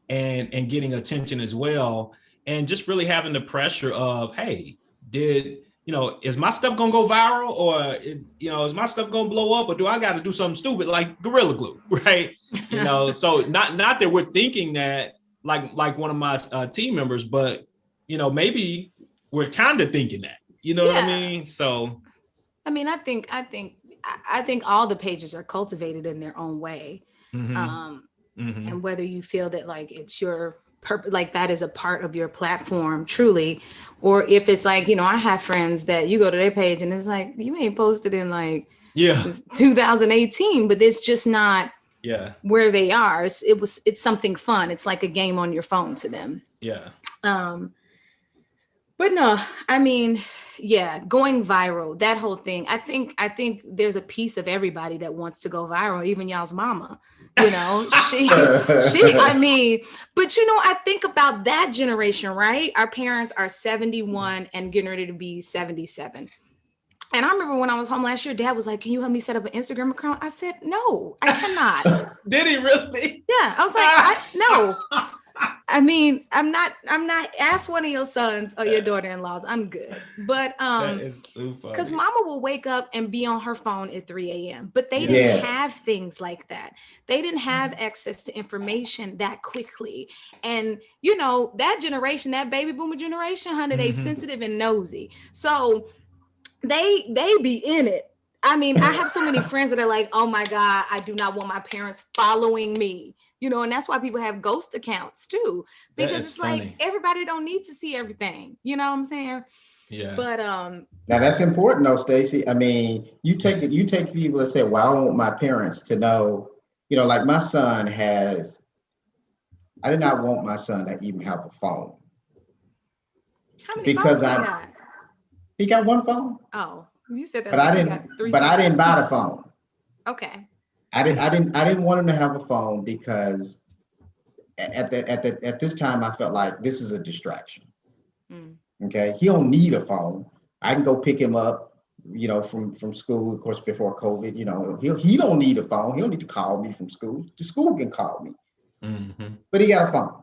and getting attention as well. And just really having the pressure of, hey, is my stuff going to go viral, or is my stuff going to blow up, or do I got to do something stupid like Gorilla Glue, right? So not that we're thinking that like one of my team members, but, maybe we're kind of thinking that, what I mean? So, I mean, I think all the pages are cultivated in their own way. And whether you feel that like it's your purpose, like that is a part of your platform truly, or if it's like, I have friends that you go to their page and it's like, you ain't posted in like 2018, but it's just not where they are. It's something fun. It's like a game on your phone to them. But no, I mean, going viral, that whole thing. I think there's a piece of everybody that wants to go viral, even y'all's mama. She, I mean, but I think about that generation, right? Our parents are 71 and getting ready to be 77. And I remember when I was home last year, Dad was like, "Can you help me set up an Instagram account?" I said, "No, I cannot." Did he really? Yeah, I was like, "No." I mean, I'm not ask one of your sons or your daughter-in-laws. I'm good. But That is too funny. because mama will wake up and be on her phone at 3 a.m. But they didn't Yes. have things like that. They didn't have access to information that quickly. And you know, that generation, that baby boomer generation, honey, they sensitive and nosy. So they be in it. I mean, I have so many friends that are like, oh my God, I do not want my parents following me. You know, and that's why people have ghost accounts too, because it's funny. like everybody don't need to see everything. You know what I'm saying? Yeah. But Now that's important though, Stacy. I mean, you take people that say, well, I don't want my parents to know, you know, like my son has, I did not want my son to even have a phone. How many phones he got? He got one phone. Oh, you said that. But I didn't buy the phone. Okay. I didn't want him to have a phone because at this time I felt like this is a distraction. Okay, he don't need a phone. I can go pick him up, you know, from school. Of course, before COVID, you know, he don't need a phone. He don't need to call me from school. The school can call me, but he got a phone.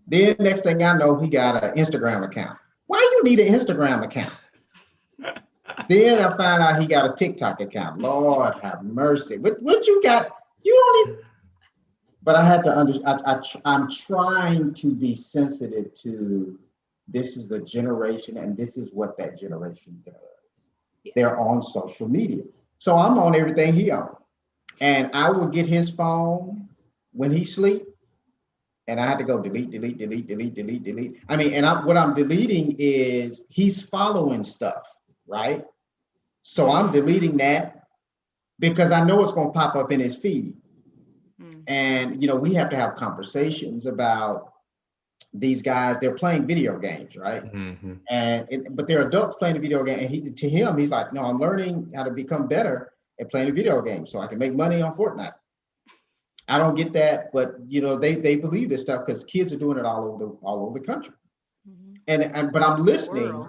Then next thing I know, he got an Instagram account. Why you need an Instagram account? Then I found out he got a TikTok account. Lord have mercy. What you got? You don't even. But I had to understand. I'm trying to be sensitive to this is the generation, and this is what that generation does. Yeah. They're on social media, so I'm on everything he on, and I will get his phone when he sleep, and I had to go delete. I mean, and what I'm deleting is he's following stuff, right? So I'm deleting that because I know it's going to pop up in his feed. And, you know, we have to have conversations about these guys. They're playing video games, right? But they're adults playing a video game. And to him, he's like, no, I'm learning how to become better at playing a video game so I can make money on Fortnite. I don't get that, but, you know, they believe this stuff because kids are doing it all over the country. But I'm listening.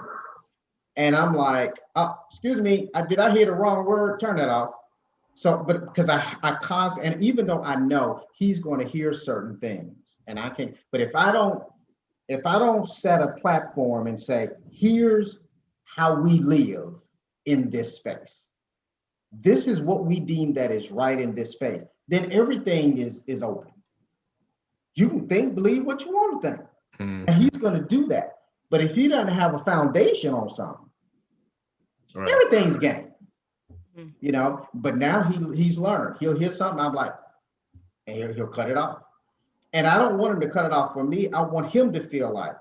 And I'm like, oh, excuse me, did I hear the wrong word? Turn that off. So, but because I constantly, and even though I know he's going to hear certain things, and I can, but if I don't set a platform and say, here's how we live in this space, this is what we deem that is right in this space, then everything is open. You can think, believe what you want to think, and he's going to do that. But if he doesn't have a foundation on something, everything's game, you know. But now he's learned. He'll hear something, I'm like, and he'll cut it off. And I don't want him to cut it off for me. I want him to feel like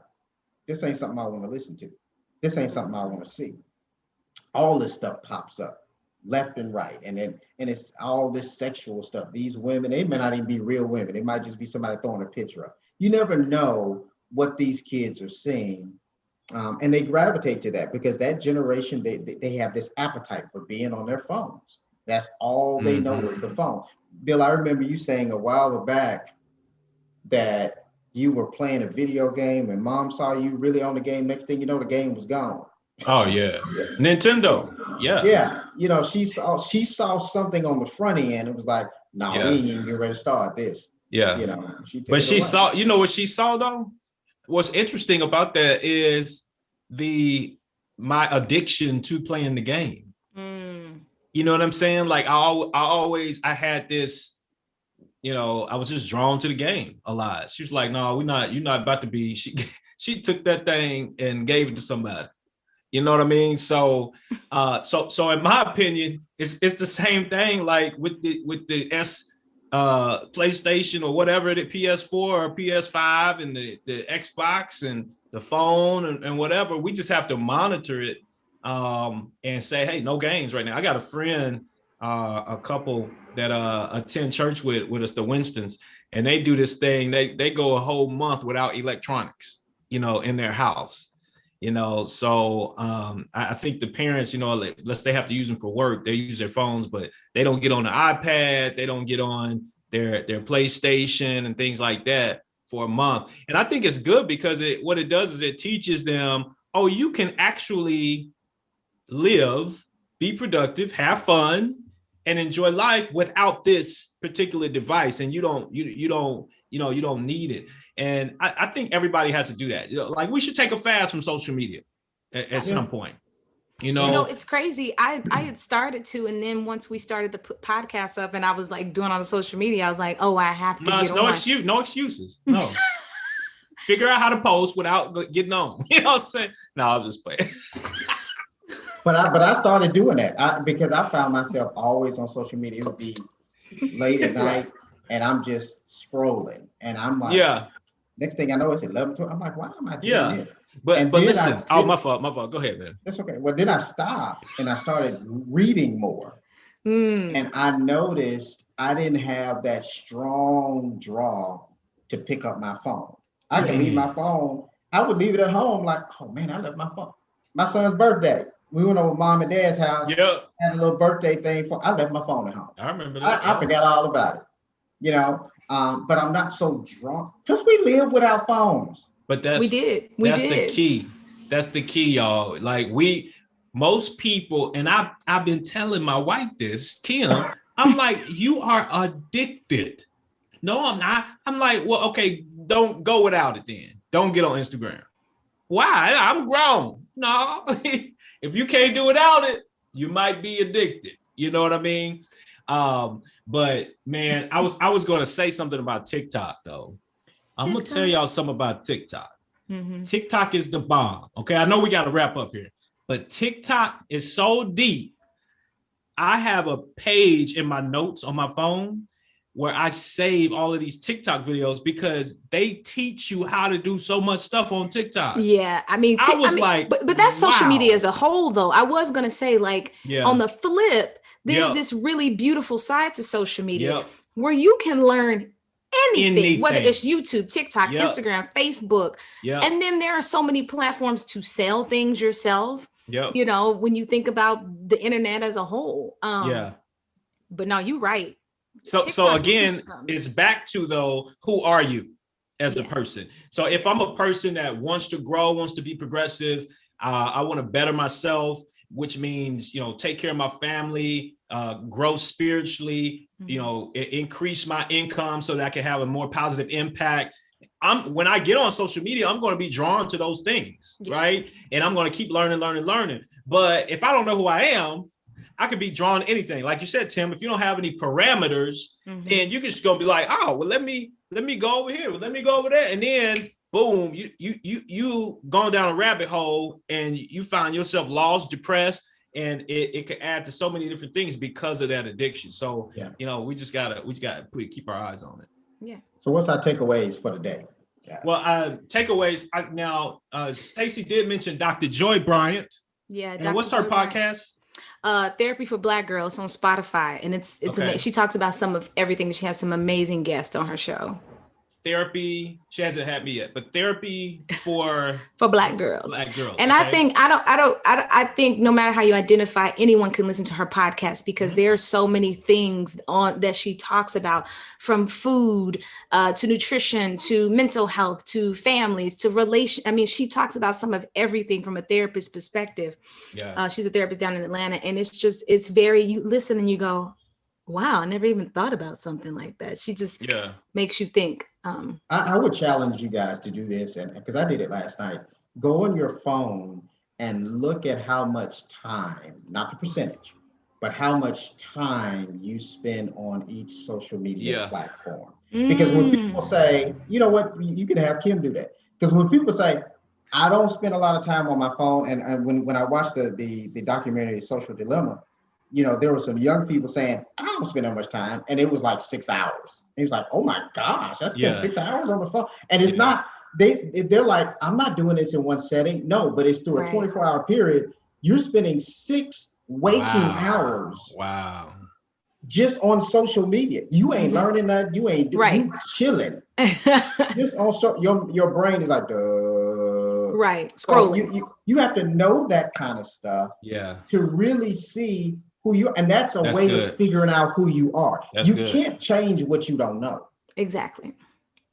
this ain't something I want to listen to. This ain't something I want to see. All this stuff pops up left and right, and it's all this sexual stuff. These women, they may not even be real women. They might just be somebody throwing a picture up. You never know what these kids are seeing. And they gravitate to that because that generation, they have this appetite for being on their phones. That's all they know is the phone. Bill, I remember you saying a while back that you were playing a video game and mom saw you really on the game. Next thing you know, the game was gone. Oh yeah, Nintendo. Yeah. Yeah, you know, she saw something on the front end. It was like, no, we ain't even get ready to start this. Yeah, you know, but she saw. You know what she saw though? What's interesting about that is my addiction to playing the game. You know what I'm saying? Like I had this, you know, I was just drawn to the game a lot. She was like, no, you're not about to be. She took that thing and gave it to somebody. You know what I mean? So in my opinion, it's the same thing like with the PlayStation or whatever, the PS4 or PS5 and the Xbox and the phone and whatever. We just have to monitor it and say, hey, no games right now. I got a friend, a couple that attend church with us, the Winstons, and they do this thing. They go a whole month without electronics, you know, in their house. You know, so I think the parents, you know, unless they have to use them for work, they use their phones, but they don't get on the iPad, they don't get on their PlayStation and things like that for a month. And I think it's good because what it does is it teaches them, oh, you can actually live, be productive, have fun, and enjoy life without this particular device, and you don't need it. And I think everybody has to do that. Like, we should take a fast from social media at some point. It's crazy. I had started to, and then once we started the podcast up, and I was like doing all the social media, I was like, oh, I have to get on. No excuses. No. Figure out how to post without getting on. You know what I'm saying? No, I'll just play. But I started doing that because I found myself always on social media. It would be late at night, and I'm just scrolling, and I'm like, next thing I know, it's 11. I'm like, why am I doing this? But listen, my fault. Go ahead, man. That's okay. Well, then I stopped and I started reading more, and I noticed I didn't have that strong draw to pick up my phone. I could leave my phone. I would leave it at home, like, oh man, I left my phone. My son's birthday. We went over mom and dad's house. Yep. Had a little birthday thing I left my phone at home. I remember that. I forgot all about it. But I'm not so drunk because we live without phones. But that's the key. That's the key, y'all. Like, most people, and I've been telling my wife this, Kim, I'm like, you are addicted. No, I'm not. I'm like, well, okay, don't go without it then. Don't get on Instagram. Why? I'm grown. No, if you can't do without it, you might be addicted. You know what I mean? But man, I was going to say something about TikTok though. I'm going to tell y'all something about TikTok. TikTok is the bomb. Okay. I know we got to wrap up here, but TikTok is so deep. I have a page in my notes on my phone where I save all of these TikTok videos because they teach you how to do so much stuff on TikTok. Yeah. I mean, but that's social media as a whole though. I was going to say, like, on the flip, there's this really beautiful side to social media where you can learn anything, whether it's YouTube, TikTok, Instagram, Facebook. And then there are so many platforms to sell things yourself. When you think about the internet as a whole. But no, you're right. So again, it's back to though, who are you as a person? So if I'm a person that wants to grow, wants to be progressive, I want to better myself, which means, take care of my family, grow spiritually, increase my income so that I can have a more positive impact. When I get on social media, I'm going to be drawn to those things, right? And I'm going to keep learning. But if I don't know who I am, I could be drawn to anything. Like you said, Tim, if you don't have any parameters, then you can just go be like, oh, well, let me go over here. Well, let me go over there. And then boom, you going down a rabbit hole and you find yourself lost, depressed, and it could add to so many different things because of that addiction. So, we just gotta keep our eyes on it. Yeah. So what's our takeaways for the day? Well, takeaways. Now, Stacy did mention Dr. Joy Bryant. Yeah. And what's her podcast? Therapy for Black Girls on Spotify, and it's amazing. She talks about some of everything. She has some amazing guests on her show. Therapy, she hasn't had me yet, but therapy for Black girls. And okay? I think no matter how you identify, anyone can listen to her podcast because there are so many things on that she talks about, from food to nutrition to mental health to families to relation. I mean, she talks about some of everything from a therapist perspective. She's a therapist down in Atlanta, and it's very, you listen and you go, wow, I never even thought about something like that. She just makes you think. I would challenge you guys to do this, and because I did it last night. Go on your phone and look at how much time, not the percentage, but how much time you spend on each social media platform. Because when people say, you know what, you can have Kim do that. Because when people say, I don't spend a lot of time on my phone, and when I watched the documentary Social Dilemma, there were some young people saying, I don't spend that much time. And it was like 6 hours. And he was like, oh my gosh, I spent 6 hours on the phone. And it's not, they're like, I'm not doing this in one setting. No, but it's through a 24-hour period. You're spending 6 waking hours. Wow. Just on social media. You ain't learning that. You ain't doing, you chilling. Just on your brain is like, scrolling. So you have to know that kind of stuff to really see who you are. And that's a way of figuring out who you are. You can't change what you don't know. Exactly.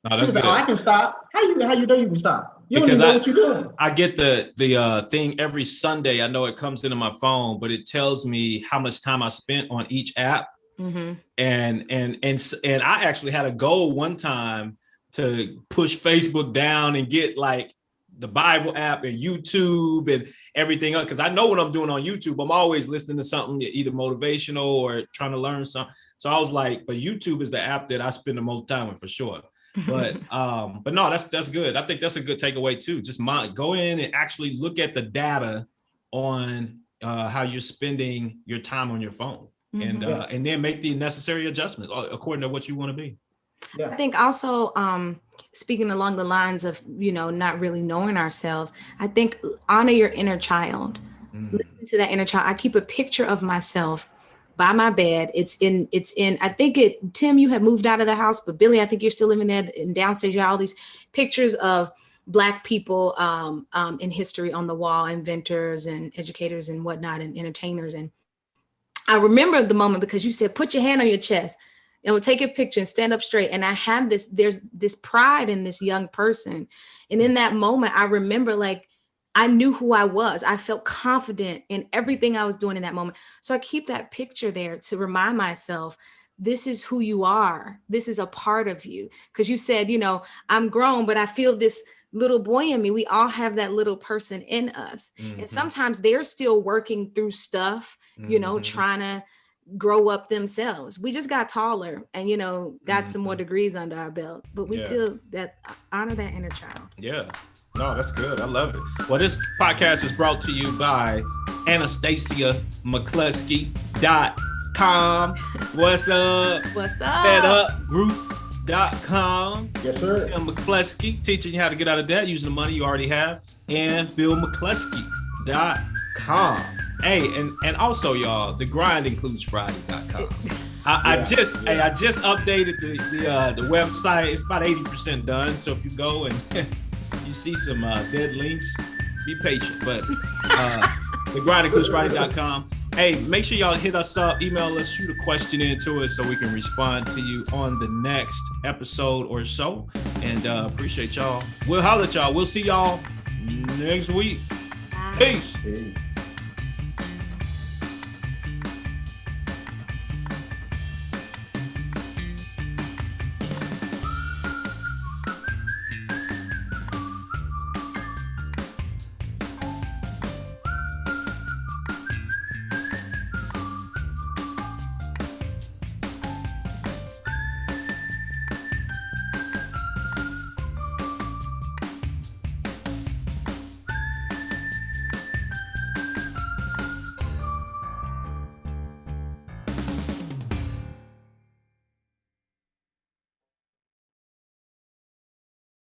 No, that's good. I can stop. How you know you can stop? You don't even know what you're doing. I get the thing every Sunday. I know it comes into my phone, but it tells me how much time I spent on each app. Mm-hmm. And I actually had a goal one time to push Facebook down and get like the Bible app and YouTube and everything else. Because I know what I'm doing on YouTube. I'm always listening to something either motivational or trying to learn something. So I was like, but YouTube is the app that I spend the most time with for sure. But no, that's good. I think that's a good takeaway too. Just go in and actually look at the data on how you're spending your time on your phone, and then make the necessary adjustments according to what you want to be. Yeah. I think also speaking along the lines of, not really knowing ourselves, I think honor your inner child. Listen to that inner child. I keep a picture of myself by my bed. It's in, I think Tim, you have moved out of the house, but Billy, I think you're still living there. And downstairs, you have all these pictures of Black people in history on the wall, inventors and educators and whatnot, and entertainers. And I remember the moment because you said, put your hand on your chest and we'll take a picture and stand up straight. And I had there's this pride in this young person. And in that moment, I remember I knew who I was. I felt confident in everything I was doing in that moment. So I keep that picture there to remind myself, this is who you are. This is a part of you. Because you said, I'm grown, but I feel this little boy in me. We all have that little person in us. And sometimes they're still working through stuff, trying to grow up themselves. We just got taller and, got some more degrees under our belt, but we still honor that inner child. Yeah. No, that's good. I love it. Well, this podcast is brought to you by Anastasia McCleskey.com. What's up? What's up? FedUpGroup.com. Yes, sir. Tim McCleskey teaching you how to get out of debt using the money you already have. And BillMcCleskey.com. Hey, and also, y'all, the grind includes Friday.com. I just updated the website. It's about 80% done. So if you go and you see some dead links, be patient. But the grind includes Friday.com. Hey, make sure y'all hit us up, email us, shoot a question into us so we can respond to you on the next episode or so. And appreciate y'all. We'll holler at y'all. We'll see y'all next week. Peace.